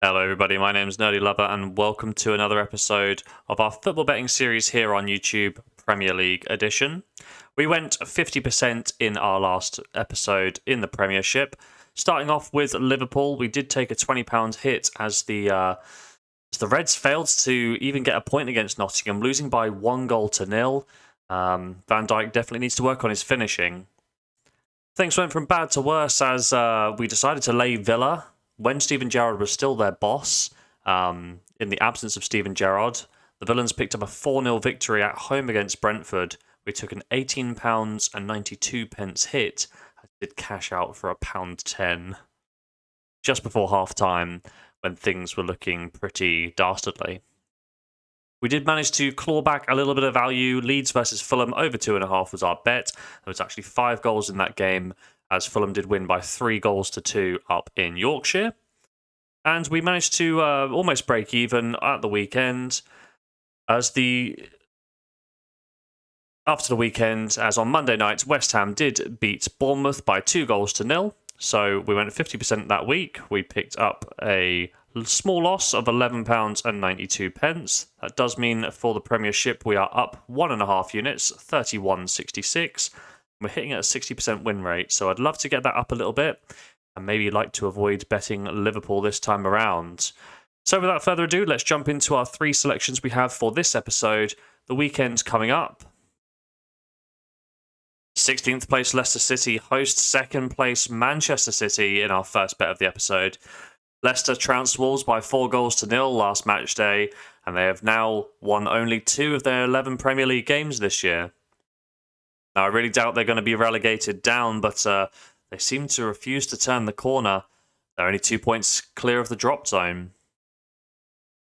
Hello, everybody. My name is Nerdy Lover, and welcome to another episode of our football betting series here on YouTube, Premier League Edition. We went 50% in our last episode in the Premiership. Starting off with Liverpool, we did take a £20 hit as the Reds failed to even get a point against Nottingham, losing by 1-0. Van Dijk definitely needs to work on his finishing. Things went from bad to worse as we decided to lay Villa when Steven Gerrard was still their boss. In the absence of Steven Gerrard, the Villains picked up a 4-0 victory at home against Brentford. We took an £18.92 hit. I did cash out for £1.10 just before half-time when things were looking pretty dastardly. We did manage to claw back a little bit of value. Leeds versus Fulham over 2.5 was our bet. There was actually 5 goals in that game, as Fulham did win by 3-2 up in Yorkshire. And we managed to almost break even at the weekend, after the weekend, as on Monday night, West Ham did beat Bournemouth by 2-0. So we went 50% that week. We picked up a small loss of £11.92. That does mean for the Premiership we are up 1.5 units, 31.66. We're hitting at a 60% win rate, so I'd love to get that up a little bit and maybe like to avoid betting Liverpool this time around. So without further ado, let's jump into our 3 selections we have for this episode. The weekend coming up. 16th place Leicester City host 2nd place Manchester City in our first bet of the episode. Leicester trounced Wolves by 4-0 last match day, and they have now won only 2 of their 11 Premier League games this year. Now, I really doubt they're going to be relegated down, but they seem to refuse to turn the corner. They're only 2 points clear of the drop zone.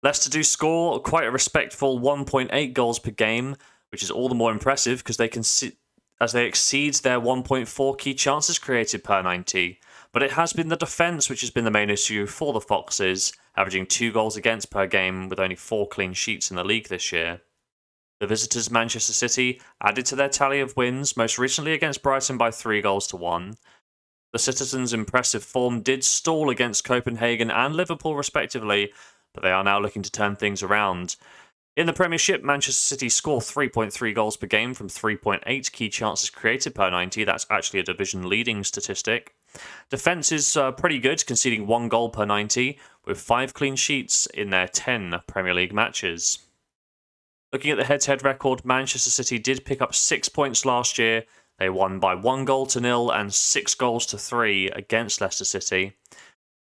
Leicester do score quite a respectful 1.8 goals per game, which is all the more impressive because they exceed their 1.4 key chances created per 90. But it has been the defence which has been the main issue for the Foxes, averaging 2 goals against per game with only 4 clean sheets in the league this year. The visitors, Manchester City, added to their tally of wins, most recently against Brighton by 3-1. The Citizens' impressive form did stall against Copenhagen and Liverpool respectively, but they are now looking to turn things around. In the Premiership, Manchester City score 3.3 goals per game from 3.8 key chances created per 90. That's actually a division-leading statistic. Defence is pretty good, conceding 1 goal per 90, with 5 clean sheets in their 10 Premier League matches. Looking at the head-to-head record, Manchester City did pick up 6 points last year. They won by 1-0 and 6-3 against Leicester City.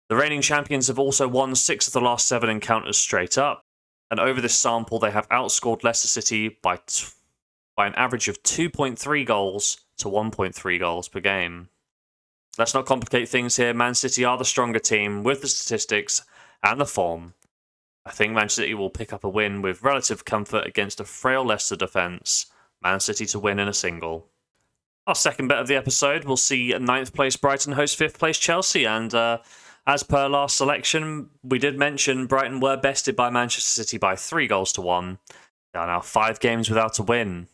The reigning champions have also won 6 of the last 7 encounters straight up, and over this sample they have outscored Leicester City by an average of 2.3 goals to 1.3 goals per game. Let's not complicate things here. Man City are the stronger team with the statistics and the form. I think Manchester City will pick up a win with relative comfort against a frail Leicester defence. Man City to win in a single. Our second bet of the episode will see 9th place Brighton host 5th place Chelsea, and as per last selection, we did mention Brighton were bested by Manchester City by 3-1. They are now 5 games without a win.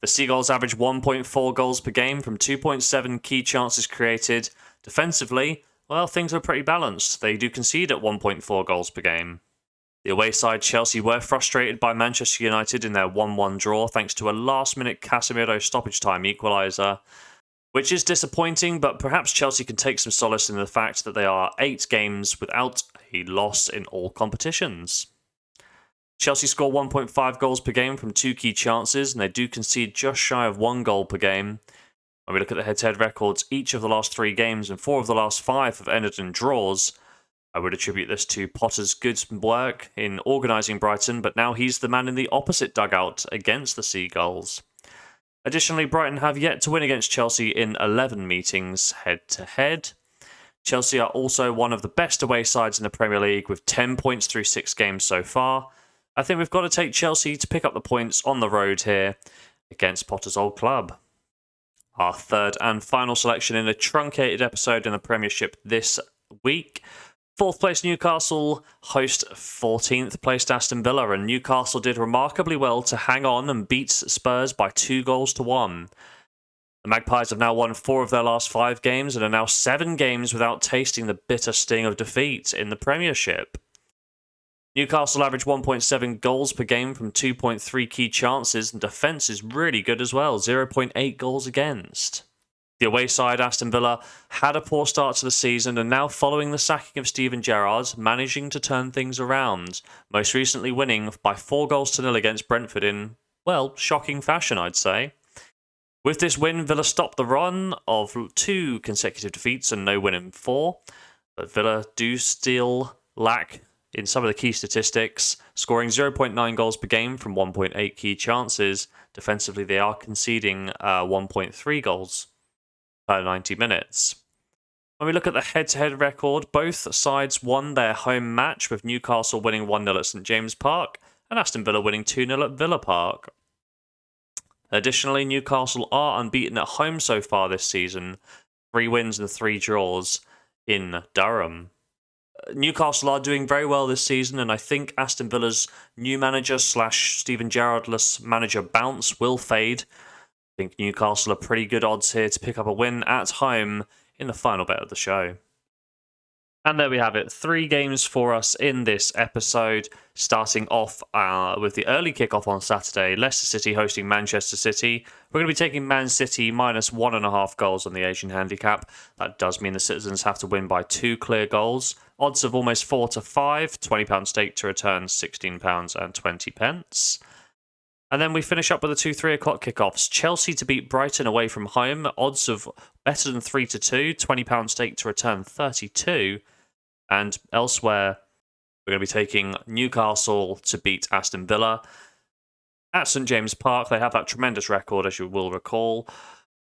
The Seagulls average 1.4 goals per game from 2.7 key chances created. Defensively, well, things are pretty balanced. They do concede at 1.4 goals per game. The away side, Chelsea, were frustrated by Manchester United in their 1-1 draw thanks to a last-minute Casemiro stoppage time equaliser, which is disappointing, but perhaps Chelsea can take some solace in the fact that they are 8 games without a loss in all competitions. Chelsea score 1.5 goals per game from 2 key chances, and they do concede just shy of 1 goal per game. When we look at the head-to-head records, each of the last 3 games and 4 of the last 5 have ended in draws. I would attribute this to Potter's good work in organising Brighton, but now he's the man in the opposite dugout against the Seagulls. Additionally, Brighton have yet to win against Chelsea in 11 meetings head-to-head. Chelsea are also one of the best away sides in the Premier League with 10 points through 6 games so far. I think we've got to take Chelsea to pick up the points on the road here against Potter's old club. Our third and final selection in a truncated episode in the Premiership this week. 4th place Newcastle host 14th placed Aston Villa, and Newcastle did remarkably well to hang on and beat Spurs by 2-1. The Magpies have now won 4 of their last 5 games and are now 7 games without tasting the bitter sting of defeat in the Premiership. Newcastle average 1.7 goals per game from 2.3 key chances, and defence is really good as well, 0.8 goals against. The away side, Aston Villa, had a poor start to the season and now, following the sacking of Steven Gerrard, managing to turn things around, most recently winning by 4-0 against Brentford in, well, shocking fashion, I'd say. With this win, Villa stopped the run of 2 consecutive defeats and no win in 4, but Villa do still lack in some of the key statistics, scoring 0.9 goals per game from 1.8 key chances. Defensively, they are conceding 1.3 goals per 90 minutes. When we look at the head-to-head record, both sides won their home match, with Newcastle winning 1-0 at St James Park and Aston Villa winning 2-0 at Villa Park. Additionally, Newcastle are unbeaten at home so far this season, 3 wins and 3 draws in Durham. Newcastle are doing very well this season, and I think Aston Villa's new manager / Steven Gerrardless manager bounce will fade. I think Newcastle are pretty good odds here to pick up a win at home in the final bet of the show. And there we have it, 3 games for us in this episode, starting off with the early kickoff on Saturday, Leicester City hosting Manchester City. We're going to be taking Man City minus 1.5 goals on the Asian handicap. That does mean the Citizens have to win by 2 clear goals. Odds of almost 4 to 5, £20 stake to return £16.20. And then we finish up with the 2-3 o'clock kickoffs. Chelsea to beat Brighton away from home. Odds of better than 3 to 2, £20 stake to return 32. And elsewhere, we're going to be taking Newcastle to beat Aston Villa. At St James Park, they have that tremendous record, as you will recall.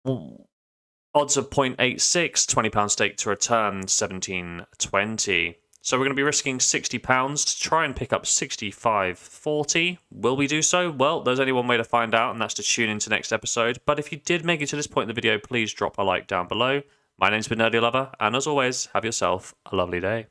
Odds of 0.86, £20 stake to return £17.20. So we're going to be risking £60 to try and pick up 65.40. Will we do so? Well, there's only one way to find out, and that's to tune into next episode. But if you did make it to this point in the video, please drop a like down below. My name's been Nerdy Lover, and as always, have yourself a lovely day.